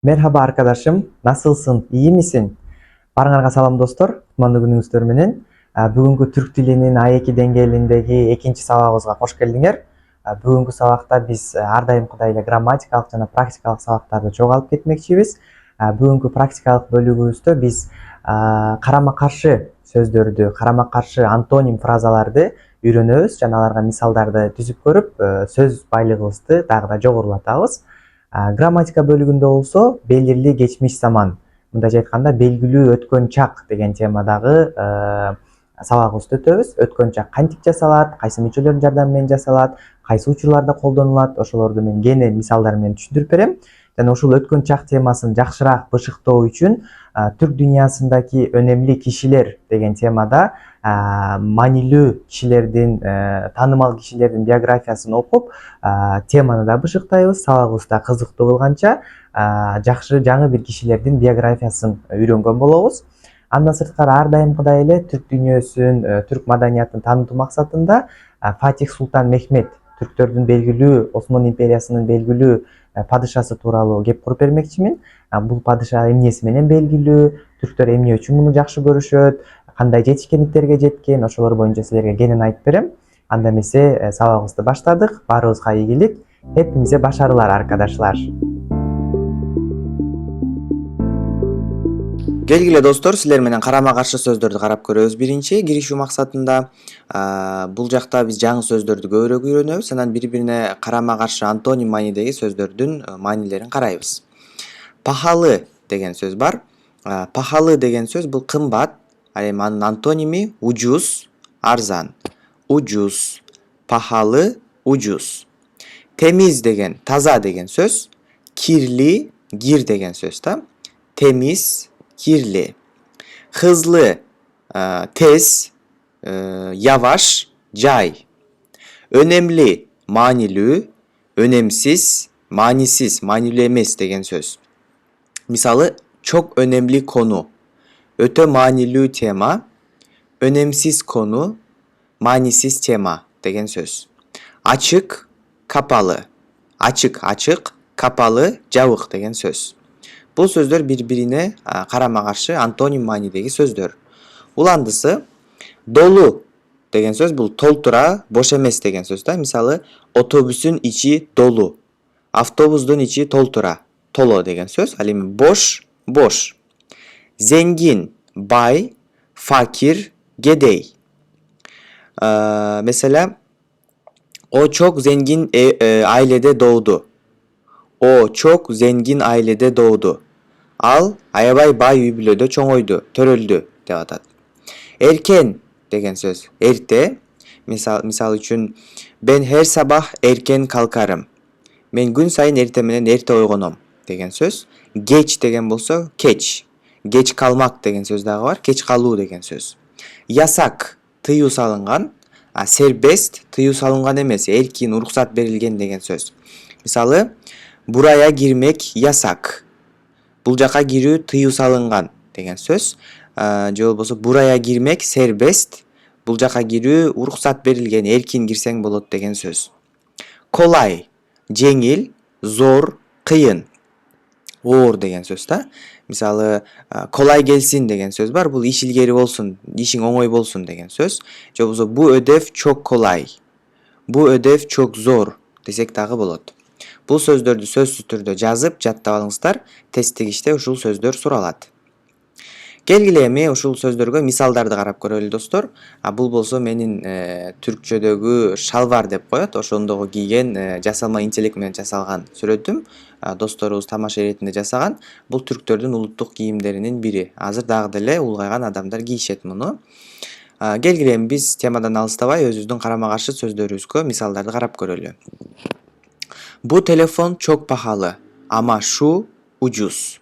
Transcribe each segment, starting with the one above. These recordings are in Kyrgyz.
Merhaba arkadaşım, nasılsın, iyi misin? Barыңарга салам достор, кутмандуу күнүңүздөр менен. Бүгүнкү түрк тилинин A2 деңгээлиндеги экинчи сабагыбызга кош келдиңер. Бүгүнкү сабакта биз ар дайымкыдай эле грамматикалык жана практикалык сабактарды чогуу алып кетмекчибиз. Бүгүнкү практикалык бөлүгүбүздө биз карама каршы сөздөрдү, карама каршы антоним фразаларды үйрөнөбүз жана аларга мисалдарды түзүп көрүп, сөз байлыгыбызды дагы да жогорулатабыз. Грамматика бөлүгүндө болсо белгилүү кечмиш заман, мындайча айтканда белгилүү өткөн чак деген темадагы сабагыбызды өтөбүз. Өткөн чак кантип жасалат, кайсы мүчөлөрдүн жардамы менен жасалат, кайсы учурларда колдонулат, ошолорду мен кээне мисалдар менен түшүндүрүп берем. Жана ушул өткөн чак темасын жакшыраак бышыктоо үчүн түрк дүйнөсүндөгү өнемли кишилер деген темада маанилүү кишилердин, таанымал кишилердин биографиясын окуп, теманы да бышыктайбыз, сабагыбыз да кызыктуу болгончо жакшы жаңы бир кишилердин биографиясын үйрөнгөн болобуз. Андан сырткары ар дайымкыдай эле түрк дүйнөсүн, түрк маданиятын таанытуу максатында Фатих Султан Мехмет, түрктөрдүн белгилүү, Осман империясынын белгилүү падышасы тууралуу кеп куруп бермекчимин. Бул падыша эмнеси менен белгилүү, түрктөр эмне үчүн муну жакшы көрүшөт, кандай жетишкендиктерге жеткен, ошолор боюнча силерге кенен айтып берем. Анда эмесе сабагыбызды баштадык. Баарыбызга ийгилик, hepimize başarılar arkadaşlar. Келгиле достор, силер менен карама каршы сөздөрдү карап көрөбүз. Биринчи киришүү максатында бул жакта биз жаңы сөздөрдү көбүрөөк үйрөнөбүз, анан бири-бирине карама каршы антоним маанидеги сөздөрдүн маанилерин карайбыз. Пахалы деген сөз бар. Пахалы деген сөз бул кымбат, ал эми анын антоними ужуз, арзан. Ужуз, пахалы, ужуз. Temiz деген, таза деген сөз, kirli, gir деген сөз да. Temiz, kirli. Hızlı, tez, yavaş, cay. Önemli, manilü, önemsiz, manisiz, manilü emes деген söz. Misalı, çok önemli konu, öte manilü tema, önemsiz konu, manisiz tema деген söz. Açık, kapalı. Açık, açık, kapalı, жабык деген söz. Бул сөздөр бири-бирине карама каршы антоним маанидеги сөздөр. Уландысы долу деген сөз бул толтура, бош эмес деген сөз да. Мисалы, отобустун ичи долу, автобустун ичи толтура, толо деген сөз. Ал эми бош, бош. Zengin, бай, fakir, gedey. Mesela o çok zengin ailede doğdu. O çok zengin ailede doğdu. Ал аябай бай үй бүлөдө чоңойду, төрөлдү деп атат. Эркен деген сөз. Эрте. Мисал үчүн ben her sabah erken kalkarım. Мен күн сайын эрте менен эрте ойгоном деген сөз. Geç деген болсо кеч. Geç kalmak деген сөз дагы бар. Кеч калуу деген сөз. Yasak, тыюу салынган. Serbest, тыюу салынган эмес, эркин, уруксат берилген деген сөз. Мисалы, buraya girmek yasak. Бул жака кирүү тыюу салынган деген сөз. Же болбосо buraya girmek serbest. Бул жака кирүү уруксат берилген, эркин кирсең болот деген сөз. Kolay, жеңил, zor, кыйын. Оор деген сөз да. Мисалы, kolay gelsin деген сөз бар. Бул иш илгери болсун, ишиң оңой болсун деген сөз. Же болбосо bu ödev çok kolay. Bu ödev çok zor десек дагы болот. Бул сөздөрдү сөзсүз түрдө жазып, жаттап алыңыздар. Тесттик иште ушул сөздөр суралат. Келгиле эми ушул сөздөргө мисалдарды карап көрөлү достор. Бул болсо менин түркчөдөгү шалвар деп коет, ошондогу кийген жасалма интеллект менен жасалган сүрөтүм. Досторубуз тамаша иретинде жасаган. Бул түрктөрдүн улуттук кийимдеринин бири. Азыр дагы деле улгайган адамдар кийишет муну. Келгиле эми биз темадан алыстабай өзүбүздүн карама каршы сөздөрүбүзгө мисалдарды карап көрөлү. Bu telefon çok pahalı ama şu ucuz.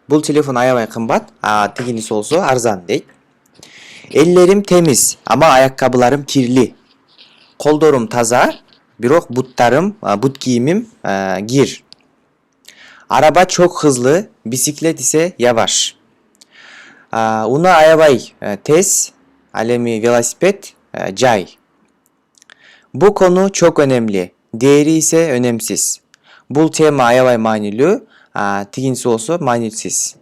Бул телефон аябай кымбат, тигинisi болсо арзан дейт. Ellerim temiz ama ayakkabılarım kirli. Колдорум таза, бирок бут кийимим кир. Araba çok hızlı, bisiklet ise yavaş. Уна аябай tez, ал эми велосипед жай. Bu konu çok önemli. Değeri ise önemsiz. Бул тема аябай маанилүү. Тигинчиси болсо маанилсиз.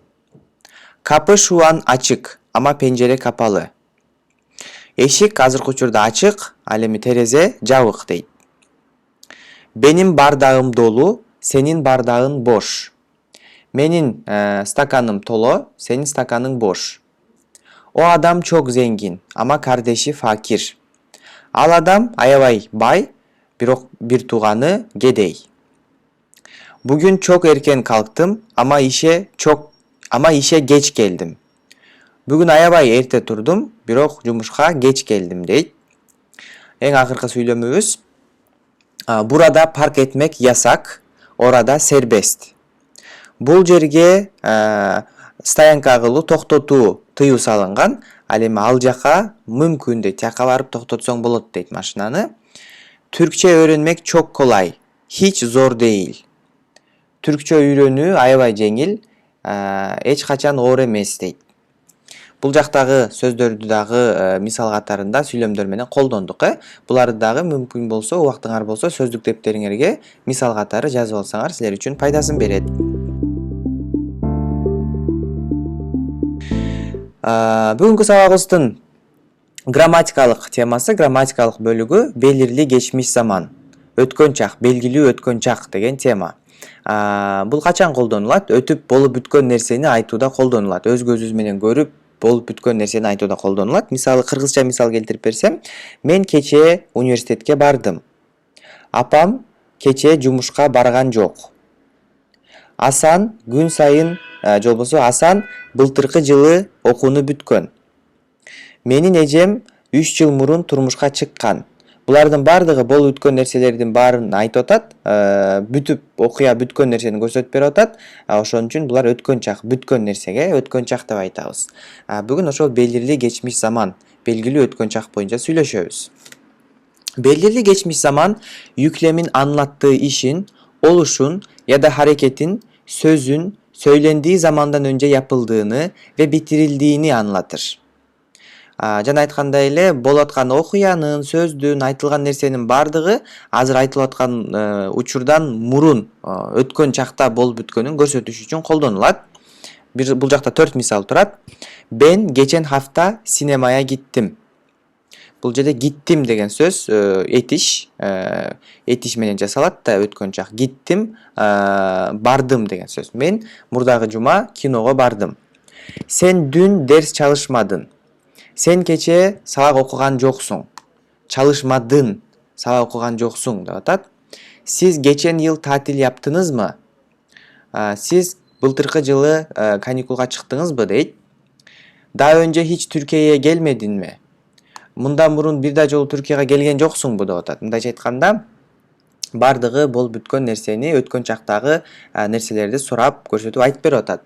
Капы şu an açık ama pencere kapalı. Эшик азыркы учурда ачык, ал эми терезе жабык дейт. Benim bardağım dolu, senin bardağın boş. Menin stakanım tolo, senin stakanın boş. O adam çok zengin ama kardeşi fakir. Al adam aябай бай, бирок bir tuğanı gedey. Bugün çok erken kalktım ama işe geç geldim. Bugün aябай erте turдum, бирок жумушка geç geldim deyт. Эң акыркы сүйлөмүбүз. Burada park etmek yasak, orada serbest. Бул жерге стоянка кылуу, токтотуу тыюу салынган. Ал эми ал жака мүмкүн дейт. Тияка барып токтотсоң болот дейт машинаны. Türkçe öğrenmek çok kolay. Hiç zor değil. Türkçe үйрөнүү аябай жеңил, эч качан оор эмес дейт. Бул жактагы сөздөрдү дагы мисал катарында сүйлөмдөр менен колдондук. Буларды дагы мүмкүн болсо, убактыңар болсо сөздүк дептериңерге мисал катары жазып алсаңар силер үчүн пайдасын берет. Бүгүнкү сабагыбыздын грамматикалык темасы, грамматикалык бөлүгү белгилүү geçmiş zaman. Өткөн чак, белгилүү өткөн чак деген тема. Бул качан колдонулат? Өтүп болуп бүткөн нерсени айтууда колдонулат. Өз көзүбүз менен көрүп болуп бүткөн нерсени айтууда колдонулат. Мисалы кыргызча мисал келтирип берсем, мен кечээ университетке бардым. Апам кечээ жумушка барган жок. Асан күн сайын, же болбосо Асан былтыркы жылы окууну бүткөн. Менин эжем 3 жыл мурун турмушка чыккан. Булардын бардыгы болуп өткөн нерселердин баарын айтып атат, бүтүп окуя бүткөн нерсени көрсөтүп берип атат. Ошон үчүн булар өткөн чак, бүткөн нерсеге өткөн чак деп айтабыз. Бүгүн ошол белгилүү geçmiş zaman, белгилүү өткөн чак боюнча сүйлөшөбүз. Belirli geçmiş zaman yüklemin anlattığı işin, oluşun ya da hareketin, sözün söylendiği zamandan önce yapıldığını ve bitirildiğini anlatır. Жана айткандай эле болуп аткан окуянын, сөздүн, айтылган нерсенин бардыгы азыр айтылып аткан учурдан мурун өткөн чакта болуп бүткөнүн көрсөтүш үчүн колдонулат. Бул жакта 4 мисал турат. Ben geçen hafta sinemaya gittim. Бул жерде gittim деген сөз этиш менен жасалат да өткөн чак. Gittim, бардым деген сөз. Мен мурдагы жума киного бардым. Sen dün ders çalışmadın. Sen кечээ сабак окуган жоксуң. Çalışmadın, сабак окуган жоксуң деп атат. Siz geçen yıl tatil yaptınız mı? Siz былтыркы жылы каникулга чыктыңызбы дейт. Daha önce hiç Türkiye'ye gelmedin mi? Мындан мурун бир да жолу Түркияга келген жоксуңбу деп атат. Мындайча айтканда, бардыгы болуп бүткөн нерсени, өткөн чактагы нерселерди сурап, көрсөтүп айтып берип атат.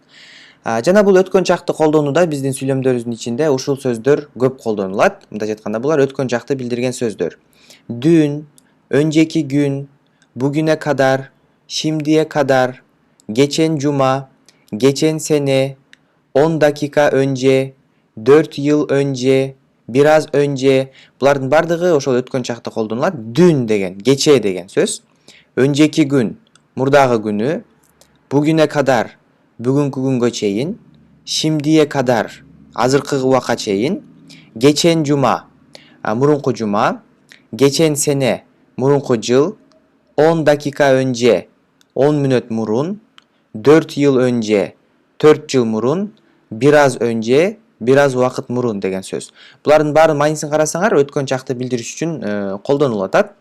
Жана бул өткөн чакты колдонууда биздин сүйлөмдөрүбүздүн ичинде ушул сөздөр көп колдонулат. Мындайча айтканда, булар өткөн чакты билдирген сөздөр. Dün, önceki gün, bugüne kadar, şimdiye kadar, geçen cuma, geçen sene, 10 dakika önce, 4 yıl önce, biraz önce, булардын бардыгы ошол өткөн чакта колдонулат. Dün деген, кечээ деген сөз. Önceki gün, мурдагы күнү. Bugüne kadar, бүгүнкү күнгө чейин. Şimdiye kadar, азыркы убакка чейин. Geçen cuma, мурунку жума. Geçen sene, мурунку жыл. 10 dakika önce, 10 мүнөт мурун. 4 yıl önce, 4 жыл мурун. Biraz önce, biraz убакыт мурун деген сөз. Булардын баарын маанисын карасаңар, өткөн чакты билдириш үчүн колдонулуп атат.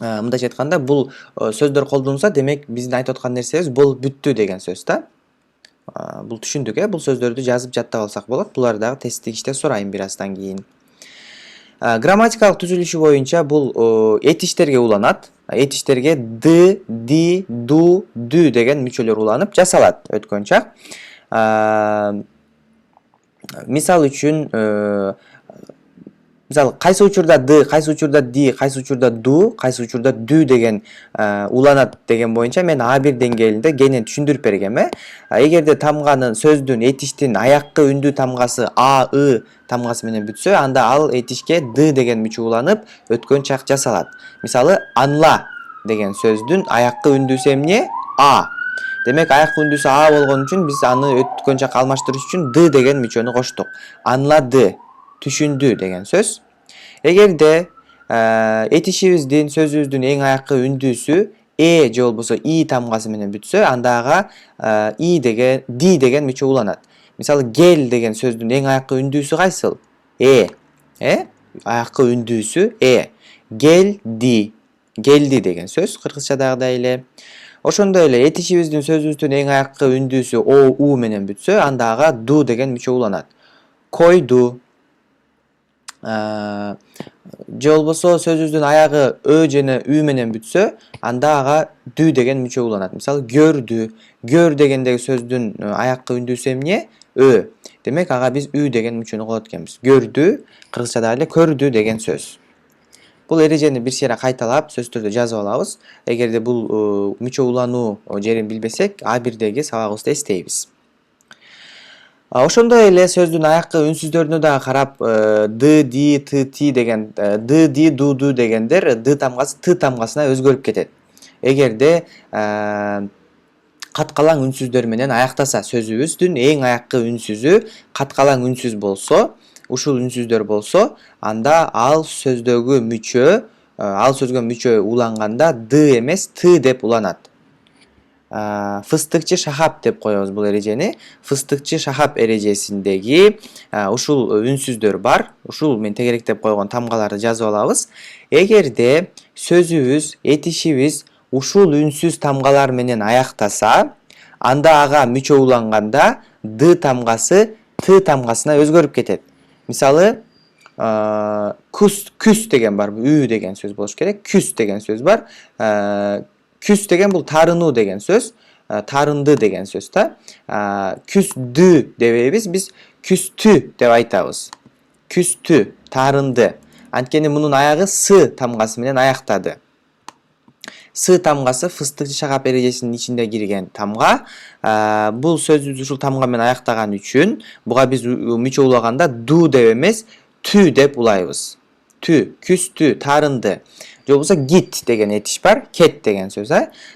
Мындайча айтканда, бул сөздөр колдонулса, демек биздин айтып аткан нерсебиз болуп бүттү деген сөз да. Бул түшүндүк, бул сөздөрдү жазып жаттап алсак болот. Булар дагы тесттик иште сурайм бир аздан кийин. Грамматикалык түзүлүшү боюнча бул этиштерге уланат. Этиштерге д, ди, ду, дүү деген мүчөлөр уланып жасалат өткөн чак. Мисал үчүн, мисалы кайсы учурда д, кайсы учурда ди, кайсы учурда ду, кайсы учурда дүү деген уланат деген боюнча мен А1 деңгээлинде кенен түшүндүрүп бергем. Эгерде тамганын, сөздүн, этиштин аяккы үндүү тамгасы А, ы тамгасы менен бүтсө, анда ал этишке д деген мүчө уланып өткөн чак жасалат. Мисалы, anla деген сөздүн аяккы үндүүсү эмне? А. Демек аяккы үндүүсү А болгон үчүн биз аны өткөн жакка алмаштырыш үчүн д деген мүчөнү коштук. Аңлады, түшүндү деген сөз. Эгерде этишибиздин сөзүбүздүн эң аяккы үндүүсү же болбосо и тамгасы менен бүтсө, анда ага ди деген мүчө уланат. Мисалы, гел деген сөздүн эң аяккы үндүүсү кайсыл? Аяккы үндүүсү Geldi. Geldi деген сөз кыргызчадагыдай эле. Ошондой эле этишибиздин сөзүбүздүн эң аяккы үндүүсү у менен бүтсө, анда ага ду деген мүчө уланат. Койду. Же болбосо сөзүбүздүн аягы жана ү менен бүтсө, анда ага дүү деген мүчө уланат. Мисалы, көрдү. Көр дегендеги сөздүн аяккы үндүүсү эмне? Демек ага биз ү деген мүчөнү колот экенбиз. Көрдү, кыргызчада эле көрдү деген сөз. Бул эрежени бир шере кайталап сөздөрдө жазып алабыз. Эгерде бул мүчө улануу жерин билбесек, А1деги сабагыбызда эстейбиз. Ошондой эле сөздүн аяккы үнсүздөрүнө дагы карап, д, ди, ти деген, д, ди, ду дегендер д тамгасы т тамгасына өзгөрүп кетет. Эгерде каткалаң үнсүздөр менен аяктаса, сөзүбүздүн эң аяккы үнсүзү каткалаң үнсүз болсо, ушул үнсүздөр болсо, анда ал сөздөгү мүчө, ал сөзгө мүчө уланганда д эмес т деп уланат. Фыстыкчы Шахап деп коебуз бул эрежени. Фыстыкчы Шахап эрежесиндеги ушул үнсүздөр бар. Ушул мен тегеректеп койгон тамгаларды жазып алабыз. Эгерде сөзүбүз, этишибиз ушул үнсүз тамгалар менен аяктаса, анда ага мүчө уланганда д тамгасы т тамгасына өзгөрүп кетет. Мисалы, күс деген бар, үй деген сөз болуш керек. Күс деген сөз бар. Күс деген бул тарынуу деген сөз. Тарынды деген сөз да. Күздү дебейбиз, биз күстү деп айтабыз. Күстү, тарынды. Анткени мунун аягы с тамгасы менен аяктады. С тамгасы фыстыкчы Шахап эрежесинин ичинде кирген тамга. Бул сөзүбүз ушул тамга менен аяктаган үчүн буга биз мүчө улаганда ду деп эмес, тү деп улайбыз. Тү, күстү, тарынды. Же болбосо гит деген этиш бар, кет деген сөз.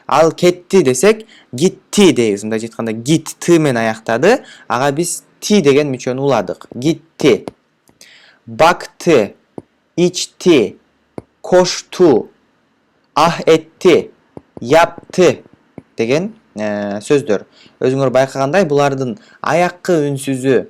Ал кетти десек, гитти дейбиз. Мындай айтканда гит т менен аяктады, ага биз ти деген мүчөнү уладык. Гитти. Бакты, ичти, кошту, ах этти, япты деген сөздөр. Өзүңөр байкагандай, булардын аяккы үнсүзү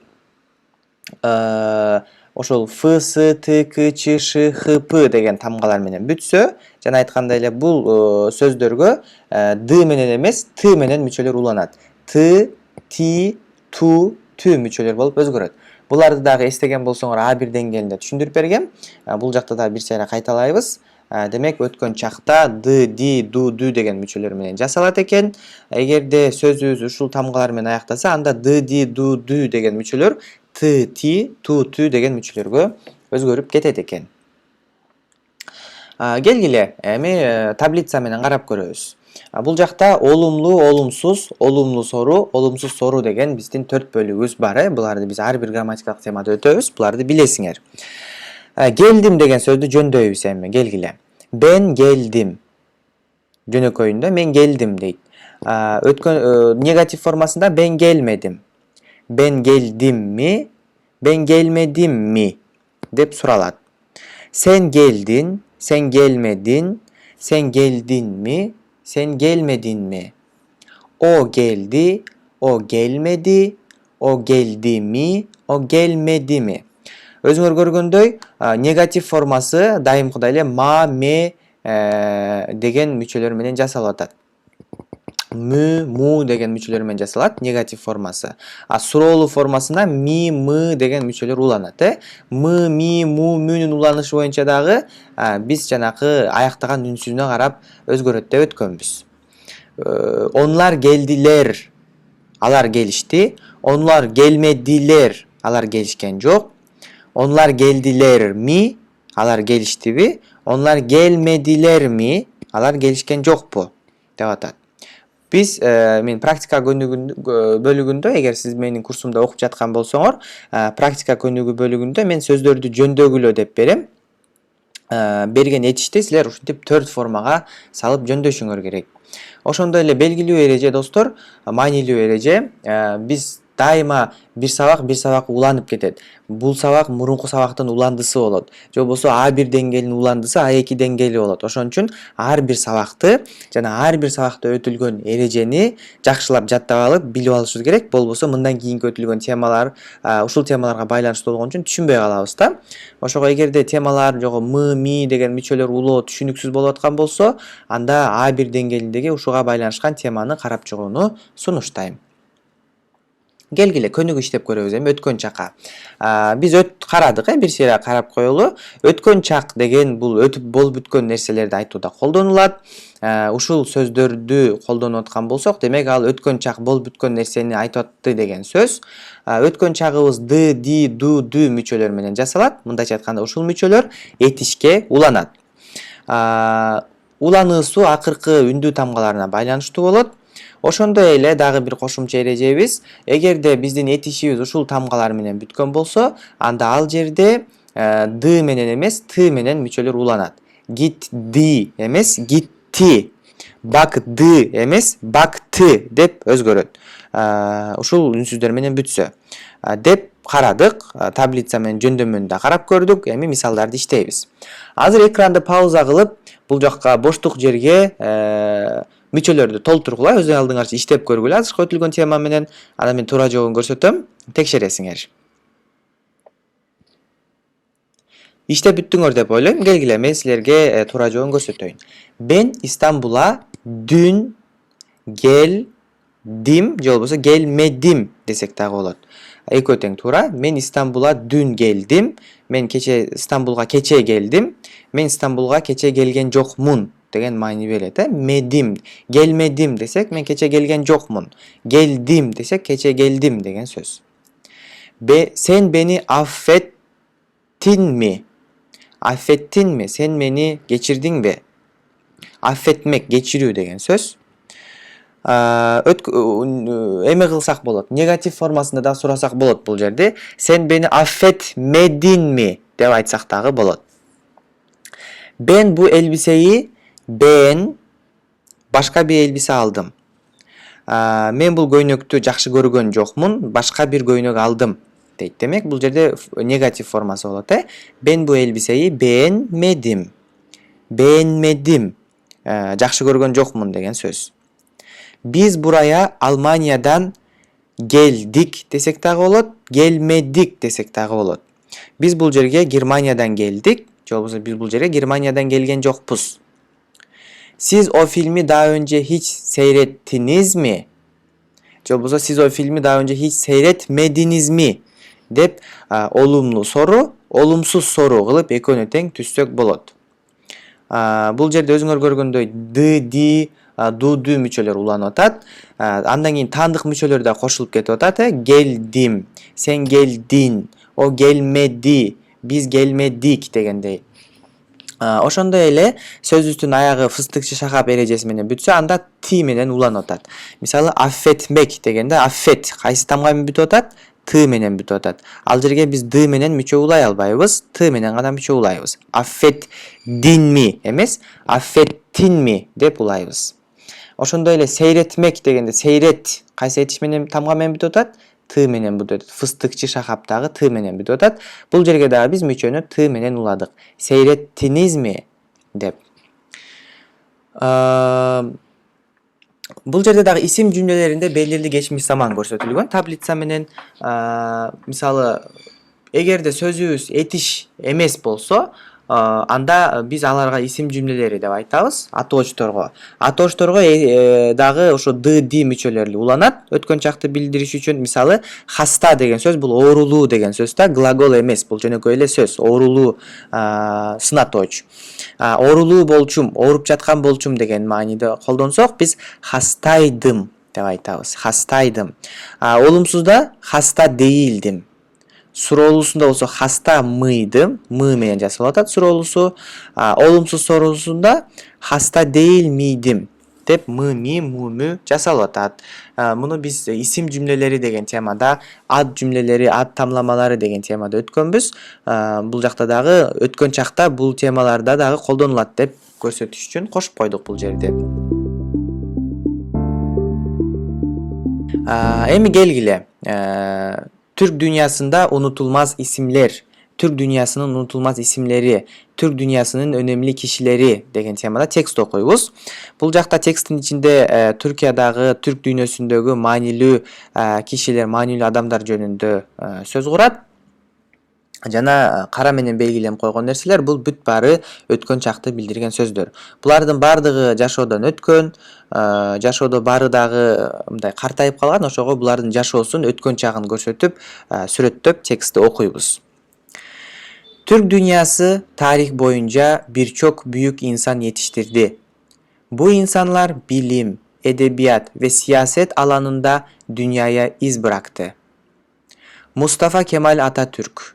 ошол ф, с, т, к, ч, ш, х, п деген тамгалар менен бүтсө, жана айткандай эле бул сөздөргө д менен эмес, т менен мүчөлөр уланат. Т, ти, ту, тү мүчөлөр болуп өзгөрөт. Буларды дагы эстеген болсоңор А1 деңгээлинде түшүндүрүп бергем. Бул жакта да бир сере кайталайбыз. Демек өткөн чакта д, ди, ду деген мүчөлөр менен жасалат экен. Эгерде сөзүбүз ушул тамгалар менен аяктаса, анда д, ди, ду деген мүчөлөр т, ти, ту, тү деген мүчөлөргө өзгөрүп кетет экен. Келгиле, эми таблица менен карап көрөбүз. Бул жакта олумлуу, олумсуз, олумлуу сору, олумсуз сору деген биздин 4 бөлүгүбүз бар. Буларды биз ар бир грамматикалык темада өтөбүз. Буларды билесиңер. Geldim деген сөздү жөндөйбүз эми, келгиле. Ben geldim. Жөнөкөйүндө мен келдим дейт. Өткөн негатив формасында ben gelmedim. Ben geldim mi? Ben gelmedim mi? Деп суралат. Sen geldin, sen gelmedin, sen geldin mi? Sen gelmedin mi? O geldi, o gelmedi, o geldi mi? O gelmedi mi? Өзүңөр көргөндөй, негатив формасы дайымкыдай эле ма, ме деген мүчөлөр менен жасалып атат. Мü, му деген мүчөлөр менен жасалат, негатив формасы. Суроолуу формасында ми, мы деген мүчөлөр уланат. Мы, ми, му, мүнүн уланышы боюнча дагы биз жанакы аяктаган үнсүзүнө карап өзгөрөт деп өткөнбүз. Onlar geldiler, алар келишти. Onlar gelmediler, алар келишкен жок. Onlar geldiler mi? Алар geliştibi. Onlar gelmediler mi? Алар gelişken жокпу? Деп атат. Биз мен практика бөлүгүндө, эгер сиз менин курсумда окуп жаткан болсоңор, практика көнүгүү бөлүгүндө мен сөздөрдү жөндөгүлө деп берем. берген этишти силер ушинтип 4 формага салып жөндөшүңөр керек. Ошондой эле белгилүү эреже достор, маанилүү эреже, биз дайыма бир сабак уланып кетет. Бул сабак мурунку сабактын уландысы болот. Же болбосо А1 деңгээлинин уландысы А2 деңгээли болот. Ошон үчүн ар бир сабакты жана ар бир сабакта өтүлгөн эрежени жакшылап жаттап алып, билип алышыбыз керек. Болбосо мындан кийинки өтүлгөн темалар ушул темаларга байланыштуу болгон үчүн түшүнбөй калабыз да. Ошого эгерде темалар жогу ми деген мүчөлөр улоо түшүнүксүз болуп аткан болсо, анда А1 деңгээлиндеги ушуга байланышкан теманы карап чыгууну сунуштайм. Келгиле көнүгүү иштеп көрөбүз эми өткөн чакка. Биз карадык, бир серия карап коелу. Өткөн чак деген бул өтүп болуп бүткөн нерселерди айтууда колдонулат. Ушул сөздөрдү колдонуп аткан болсок, демек ал өткөн чак болуп бүткөн нерсени айтып атты деген сөз. Өткөн чагыбыз ды, ди, ду, дүү мүчөлөр менен жасалат. Мындайча айтканда ушул мүчөлөр этишке уланат. Уланыысу акыркы үндүү тамгаларына байланыштуу болот. Ошондой эле дагы бир кошумча эрежебиз, эгерде биздин этишибиз ушул тамгалар менен бүткөн болсо, анда ал жерде д менен эмес, т менен мүчөлөр уланат. Гитди эмес, гитти. Бакды эмес, бакты деп өзгөрөт. Ушул үнсүздөр менен бүтсө деп карадык. Таблица менен жөндөмүн да карап көрдүк. Эми мисалдарды иштейбиз. Азыр экранды пауза кылып, бул жакка боштук жерге мүчөлөрдү толтургула, өз алдыңарча иштеп көргүлө азыркы өтүлгөн тема менен. Анан мен туура жообун көрсөтөм, текшересиңер. Иштеп бүттүңөр деп ойлойм. Келгиле мен силерге туура жообун көрсөтөйүн. Мен Истанбулга дүн келдим, же болбосо келмедим десек дагы болот. Экөө тең туура. Мен Истанбулга дүн келдим. Мен Истанбулга кече келдим. Мен Истанбулга кече келген жокмун деген маани берет. Медим, келмедим десек, мен кече келген жокмун. Келдим десек, кече келдим деген сөз. Сен бени аффеттинми? Аффеттинми? Сен мени кечирдиңби? Аффетмек, кечирүү деген сөз. Эме кылсак болот. Негатив формасында да сурасак болот бул жерде. Сен бени аффетмединми деп айтсак дагы болот. Ben башка бир элбисе алдым. Мен бул көйнөктү жакшы көргөн жокмун, башка бир көйнөк алдым дейт. Демек бул жерде негатив формасы болот. Ben бул элбисеyi beğenmedim. Beğenmedim. Жакшы көргөн жокмун деген сөз. Биз бурая Алманиядан келдик десек дагы болот, келмедик десек дагы болот. Биз бул жерге Германиядан келдик, же болбосо биз бул жерге Германиядан келген жокпуз. Siz o filmi daha önce hiç seyrettiniz mi? Же болбосо siz o filmi daha önce hiç seyretmediniz mi? Деп олумлуу сору, олумсуз сору кылып экөөнү тең түзсөк болот. Бул жерде өзүңөр көргөндөй д, ди, ду, дүү мүчөлөр уланып атат. Андан кийин таандык мүчөлөр да кошулуп кетип атат. Geldim, sen geldin, o gelmedi, biz gelmedik дегендей. Ошондой эле сөзүбүздүн аягы фыстыкчы шахап эрежеси менен бүтсө, анда ти менен уланып атат. Мисалы аффетмек дегенде аффет кайсы тамга менен бүтүп атат? Т менен бүтүп атат. Ал жерге биз д менен мүчө улай албайбыз, т менен гана мүчө улайбыз. Аффеттинми эмес, аффеттинми деп улайбыз. Ошондой эле сейретмек дегенде сейрет кайсы этиш менен тамга менен бүтүп атат? Т менен бүтүп атат. Фыстыкчы шахаптагы т менен бүтүп атат. Бул жерге дагы биз мүчөнү т менен уладык. Сейреттинизми деп. Бул жерде дагы исим жүмлөлөрүндө белгилүү кечмиш заман көрсөтүлгөн. Таблица менен мисалы эгерде сөзүбүз этиш эмес болсо, анда биз аларга исим жүмлөлөрү деп айтабыз, атоочторго. Атоочторго дагы ошо д, ди мүчөлөрү уланат. Өткөн чакты билдириш үчүн, мисалы, хаста деген сөз бул оорулуу деген сөз да, глагол эмес, бул жөнөкөй эле сөз. Оорулуу сынатооч. Оорулуу болчум, ооруп жаткан болчум деген мааниде колдонсок, биз хастайдым деп айтабыз. Хастайдым. Олумсузда хаста değildim. Суроолусунда болсо хаста мыйдым, мы менен жасалып атат суроолусу. Олумсуз суроолусунда хаста değil miydim деп мыни муну жасалып атат. Муну биз исим жүмлелери деген темада, ад жүмлелери, ад тамламалары деген темада өткөнбүз. Бул жакта дагы өткөн чакта бул темаларда дагы колдонулат деп көрсөтүш үчүн кошуп койдук бул жерде. Эми келгиле. Türk dünyasında unutulmaz isimler, Türk dünyasının unutulmaz isimleri, Türk dünyasının önemli kişileri деген темада текст окуйбуз. Бул жакта тексттин ичинде Түркиядагы, Түрк дүйнөсүндөгү маанилүү кишилер, маанилүү адамдар жөнүндө сөз курат. Жана кара менен белгилеп койгон нерселер бул бүт баары өткөн чакты билдирген сөздөр. Булардын баардыгы жашоодон өткөн, жашоодо баары дагы мындай картайып калган, ошого булардын жашоосун өткөн чагын көрсөтүп, сүрөттөп текстти окуйбуз. Türk dünyası tarih boyunca birçok büyük insan yetiştirdi. Bu insanlar bilim, edebiyat ve siyaset alanında dünyaya iz bıraktı. Mustafa Kemal Atatürk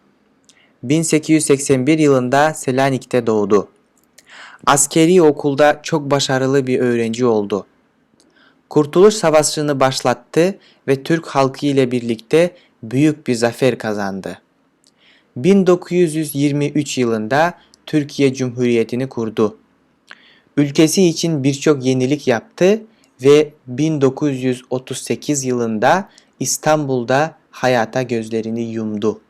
1881 yılında Selanik'te doğdu. Askeri okulda çok başarılı bir öğrenci oldu. Kurtuluş Savaşı'nı başlattı ve Türk halkı ile birlikte büyük bir zafer kazandı. 1923 yılında Türkiye Cumhuriyeti'ni kurdu. Ülkesi için birçok yenilik yaptı ve 1938 yılında İstanbul'da hayata gözlerini yumdu.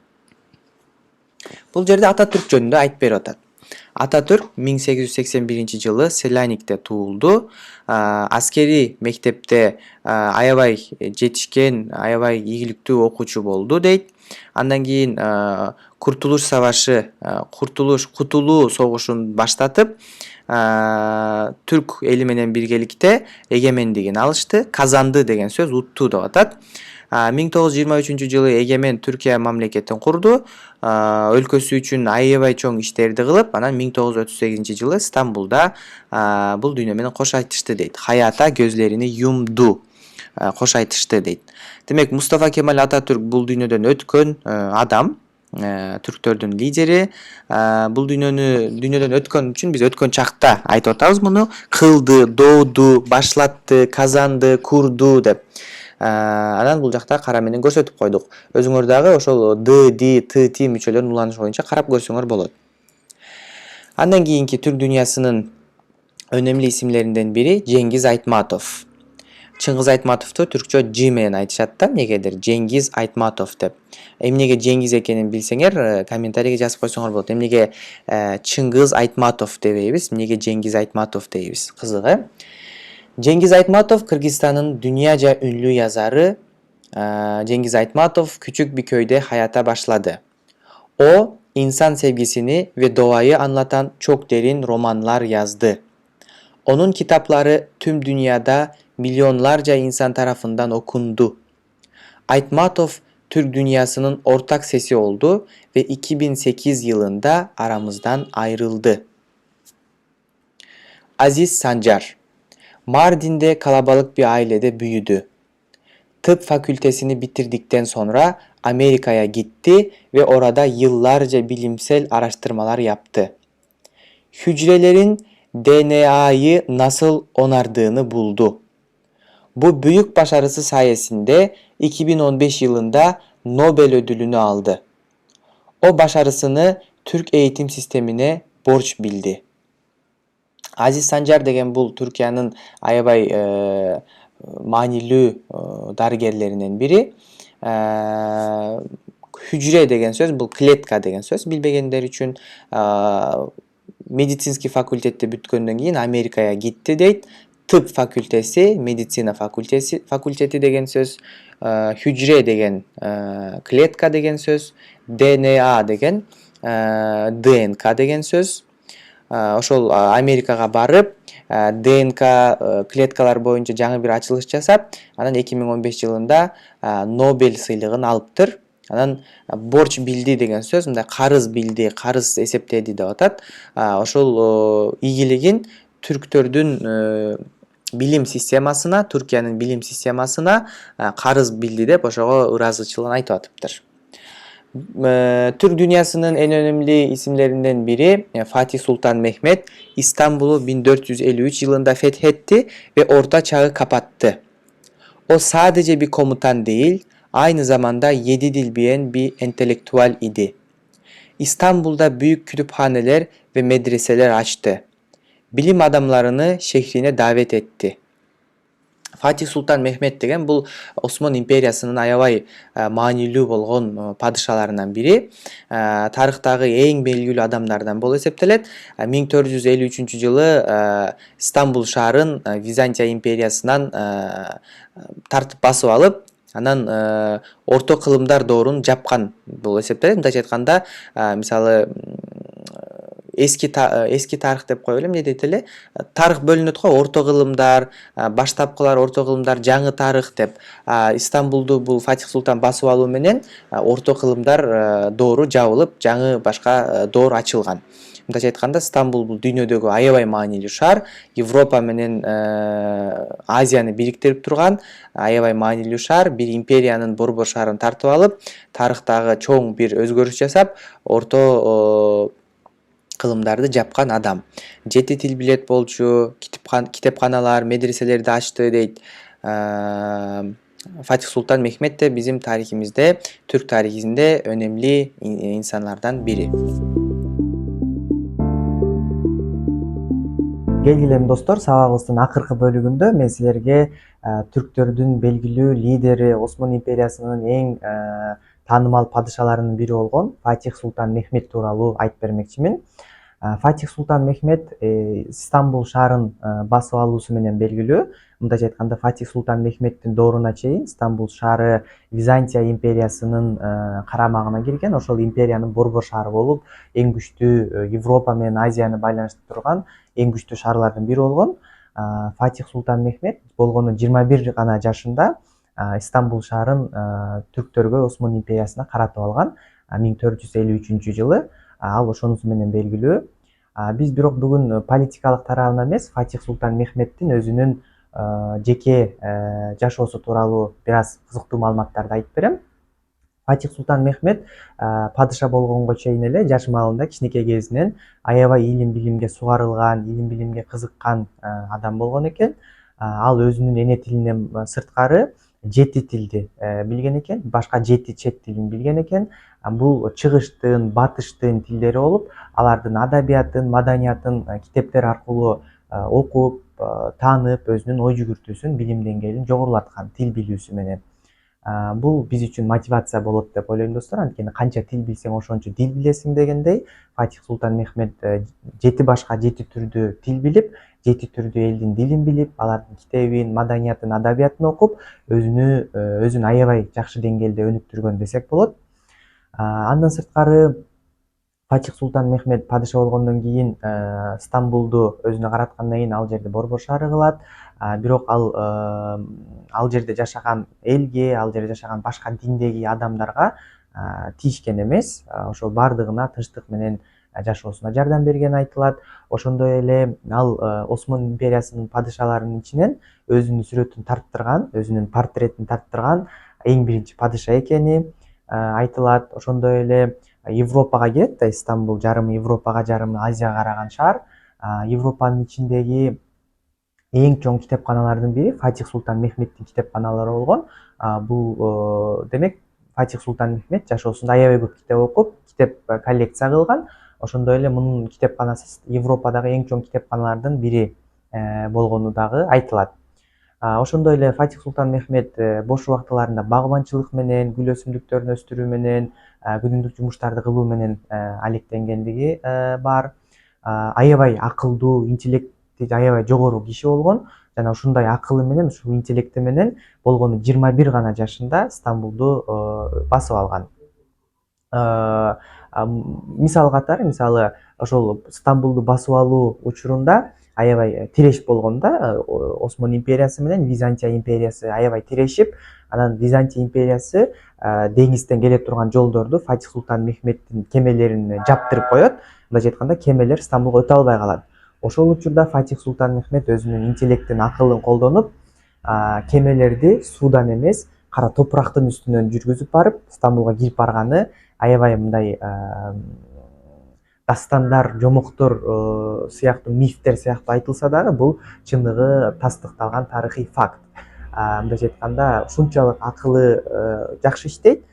Бул жерде Ататүрк жөнүндө айтып берип атат. Ататүрк 1881 жылы Selanik'te туулду. Аскери мектепте аябай жетишкен, аябай ийгиликтүү окуучу болду дейт. Андан кийин Kurtuluş Savaşı, Кутулуу согушун баштатып, Türk eli менен биргеликте эгемендигин алышты. Казанды деген сөз утту деп атат. 1923 жылы эгемен Түркия мамлекетин курду. Өлкөсү үчүн аябай чоң иштерди кылып, анан 1938 жылы Стамбулда бул дүйнө менен кош айтышты дейт. Хаята gözlerini yumdu. Кош айтышты дейт. Демек, Мустафа Кемал Ататүрк бул дүйнөдөн өткөн адам, түрктөрдүн лидери. Бул дүйнөдөн өткөн үчүн биз өткөн чакта айтып атабыз муну. Кылды, дооду, башлатты, казанды, курду деп. Анан бул жакта кара менен көрсөтүп койдук. Өзүңөр дагы ошол д, ди, т, ти мүчөлөрүнүн уланышы боюнча карап көрсөңөр болот. Андан кийинки Türk dünyasının önemli isimlerinden biri Cengiz Aytmatov. Чыңгыз Айтматовду түркчө Ж менен айтышат да, эмнегедир Жеңгиз Айтматов деп. Эмнеге Жеңгиз экенин билсеңер, комментарийге жазып койсоңор болот. Эмнеге Чыңгыз Айтматов дебейбиз, эмнеге Жеңгиз Айтматов дейбиз? Кызыгы. Cengiz Aytmatov Kırgızistan'ın dünyaca ünlü yazarı. Cengiz Aytmatov küçük bir köyde hayata başladı. O insan sevgisini ve doğayı anlatan çok derin romanlar yazdı. Onun kitapları tüm dünyada milyonlarca insan tarafından okundu. Aytmatov Türk dünyasının ortak sesi oldu ve 2008 yılında aramızdan ayrıldı. Aziz Sancar Mardin'de kalabalık bir ailede büyüdü. Tıp fakültesini bitirdikten sonra Amerika'ya gitti ve orada yıllarca bilimsel araştırmalar yaptı. Hücrelerin DNA'yı nasıl onardığını buldu. Bu büyük başarısı sayesinde 2015 yılında Nobel ödülünü aldı. O başarısını Türk eğitim sistemine borç bildi. Aziz Sancar деген бул Түркиянын аябай маанилүү дарыгерлеринен бири. Hücre деген сөз бул клетка деген сөз. Билбегендер үчүн медицинский факультетти бүткөндөн кийин Америкага гитти дейт. Tıp fakültesi, meditsina fakülteti деген сөз. Hücre деген клетка деген сөз. DNA деген ДНК деген сөз. Ошол Америкага барып, ДНК клеткалар боюнча жаңы бир ачылыш жасап, анан 2015 жылында Нобель сыйлыгын алыптыр. Анан борч билди деген сөз, мындай карыз билди, карыз эсептеди деп атат. Ошол ийгилигин түрктөрдүн билим системасына, Түркиянын билим системасына карыз билди деп ошого ыраазычылыгын айтып атыптыр. Türk dünyasının en önemli isimlerinden biri Fatih Sultan Mehmet İstanbul'u 1453 yılında fethetti ve Orta Çağ'ı kapattı. O sadece bir komutan değil, aynı zamanda 7 dil bilen bir entelektüel idi. İstanbul'da büyük kütüphaneler ve medreseler açtı. Bilim adamlarını şehrine davet etti. Fatih Sultan Mehmet деген бұл Осман империясынын аябай маанилүү болгон падышаларынан бири. Тарыхтагы эң белгилүү адамдардан болуп эсептелет. 1453 жылы Стамбул шаарын Византия империясынан тартып басып алып, анан орто кылымдар доорун жапкан болуп эсептелет. Мындайча айтканда, мисалы эски тарых деп кое берем, эмне дейт эле, тарых бөлүнөт го, орто кылымдар, баштапкылар, орто кылымдар, жаңы тарых деп. Истамбулду бул Фатих Султан басып алуу менен орто кылымдар доору жабылып, жаңы башка доор ачылган. Мындайча айтканда, Стамбул бул дүйнөдөгү аябай маанилүү шаар, Европа менен Азияны бириктирип турган аябай маанилүү шаар, бир империянын борбор шаарын тартып алып, тарыхтагы чоң бир өзгөрүш жасап, орто кылымдарды жапкан адам. 7 тил билет болчу, китепканалар, медреселерди ачты дейт. Фатих Султан Мехмет де bizim tarihimizde, Türk tarihinde önemli insanlardan biri. Келгиле достор, сабагыбыздын акыркы бөлүгүндө мен силерге түрктөрдүн белгилүү лидери, Осман империясынын эң таанымал падышаларынын бири болгон Фатих Султан Мехмет тууралуу айтып бермекчимин. Фатих Султан Мехмет Стамбул шаарын басып алуусу менен белгилүү. Мындайча айтканда, Фатих Султан Мехметтин дооруна чейин Стамбул шаары Византия империясынын карамагына кирген, ошол империянын борбор шаары болуп, эң күчтүү Европа менен Азияны байланыштырып турган эң күчтүү шаарлардын бири болгон. Фатих Султан Мехмет болгону 21 гана жашында Стамбул шаарын түрктөргө, Осман империясына каратып алган 1453 жылы. Ал ошонусу менен белгилүү. Биз бирок бүгүн политикалык тарабына эмес, Фатих Султан Мехметтин өзүнүн жеке жашоосу тууралуу бир аз кызыктуу маалыматтарды айтып берем. Фатих Султан Мехмет падыша болгонго чейин эле жаш маалында, кичинекей кезинен аябай илим билимге сугарылган, илим билимге кызыккан адам болгон экен. Ал өзүнүн эне тилинен сырткары 7 тилди билген экен, башка 7 чет тилин билген экен. Бул чыгыштын, батыштын тилдери болуп, алардын адабиятын, маданиятын китептер аркылуу окуп, таанып, өзүнүн ой жүгүртүүсүн, билим деңгээлин жогорулаткан тил билүүсү менен. Бул биз үчүн мотивация болот деп ойлойм достор. Анткени канча тил билсең, ошончо дил билесиң дегендей, Фатих Султан Мехмет 7 башка 7 түрдүү тил билип, 7 түрдүү элдин дилин билип, алардын китебин, маданиятын, адабиятын окуп, өзүн аябай жакшы деңгээлде өнүктүргөн десек болот. Андан сырткары, Фатих Султан Мехмет падыша болгондон кийин Стамбулду өзүнө караткандан кийин ал жерди борбор шаары кылат. Бирок ал жерде жашаган элге, ал жерде жашаган башка диндеги адамдарга тийишкен эмес. Ошол бардыгына тынчтык менен жашоосуна жардам берген айтылат. Ошондой эле ал Осман империясынын падышаларынын ичинен өзүнүн сүрөтүн тарттырган, өзүнүн портретин тарттырган эң биринчи падыша экени айтылат. Ошондой эле Европага келет да, Стамбул жарымы Европага, жарымы Азияга караган шаар. Европанын ичиндеги эң чоң китепканалардын бири Фатих Султан Мехметтин китепканалары болгон. Бул демек Фатих Султан Мехмет жашоосунда аябай көп китеп окуп, китеп коллекция кылган. Ошондой эле мунун китепканасы Европадагы эң чоң китепканалардын бири болгону дагы айтылат. Ошондой эле Фатих Султан Мехмет бош убактыларында багбанчылык менен, гүл өсүмдүктөрүн өстүрүү менен, күнүмдүк жумуштарды кылуу менен алектенгендиги бар. Аябай акылдуу, интеллекти аябай жогору киши болгон жана ушундай акылы менен, ушул интеллекти менен болгону 21 гана жашында Стамбулду басып алган. Мисал катары, мисалы ошол Стамбулду басып алуу учурунда аябай тиреш болгон да, Осман империясы менен Византия империясы аябай тирешип, анан Византия империясы деңизден келе турган жолдорду Фатих Султан Мехметтин кемелерин жаптырып коет. Мындайча айтканда, кемелер Стамбулга өтө албай калат. Ошол учурда Фатих Султан Мехмет өзүнүн интеллектин, акылын колдонуп, кемелерди суудан эмес, кара топурактын үстүнөн жүргүзүп барып, Стамбулга кирип барганы аябай мындай дастандар, жомоктор сыяктуу, мифтер сыяктуу айтылса дагы бул чындыгы тастыкталган тарыхый факт. Мындайча айтканда ушунчалык акылы жакшы иштейт,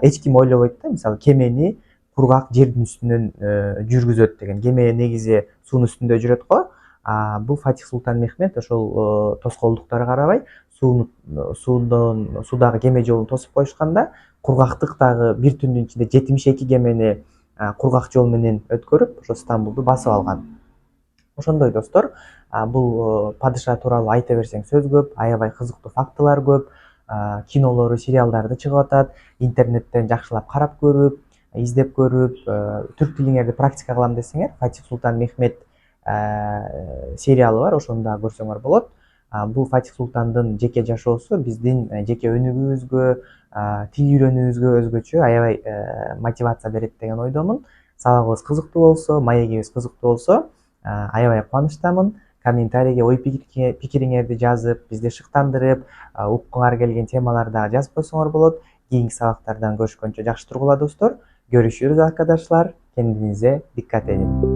эч ким ойлобойт да, мисалы кемени кургак жердин үстүнөн жүргүзөт деген. Кеме негизи суунун үстүндө жүрөт го. Бул Фатих Султан Мехмет ошол тоскоолдуктарга карабай суудагы кеме жолун тосуп коюшканда, кургактыктагы бир түндүн ичинде 72 кемени кургак жол менен өткөрүп, ошо Стамбулду басып алган. Ошондой достор, бул падыша тууралуу айта берсең сөз көп, аябай кызыктуу фактылар көп, кинолору, сериалдары да чыгып атат. Интернеттен жакшылап карап көрүп, издеп көрүп, түрк тилиңерди практика кылам десеңер, Фатих Султан Мехмет сериалы бар, ошону да көрсөңөр болот. Бул Фатих Султандын жеке жашоосу биздин жеке өнүгүүбүзгө, тил үйрөнүүбүзгө өзгөчө аябай мотивация берет деген ойдомун. Сабагыбыз кызыктуу болсо, маегибиз кызыктуу болсо, аябай кубанычтамын. Комментарийге ой пикириңерди жазып, бизди шыктандырып, уккуңар келген темаларды дагы жазып койсоңор болот. Кийинки сабактардан көрүшкөнчө жакшы тургула достор. Görüşürüz arkadaşlar. Kendinize dikkat edin.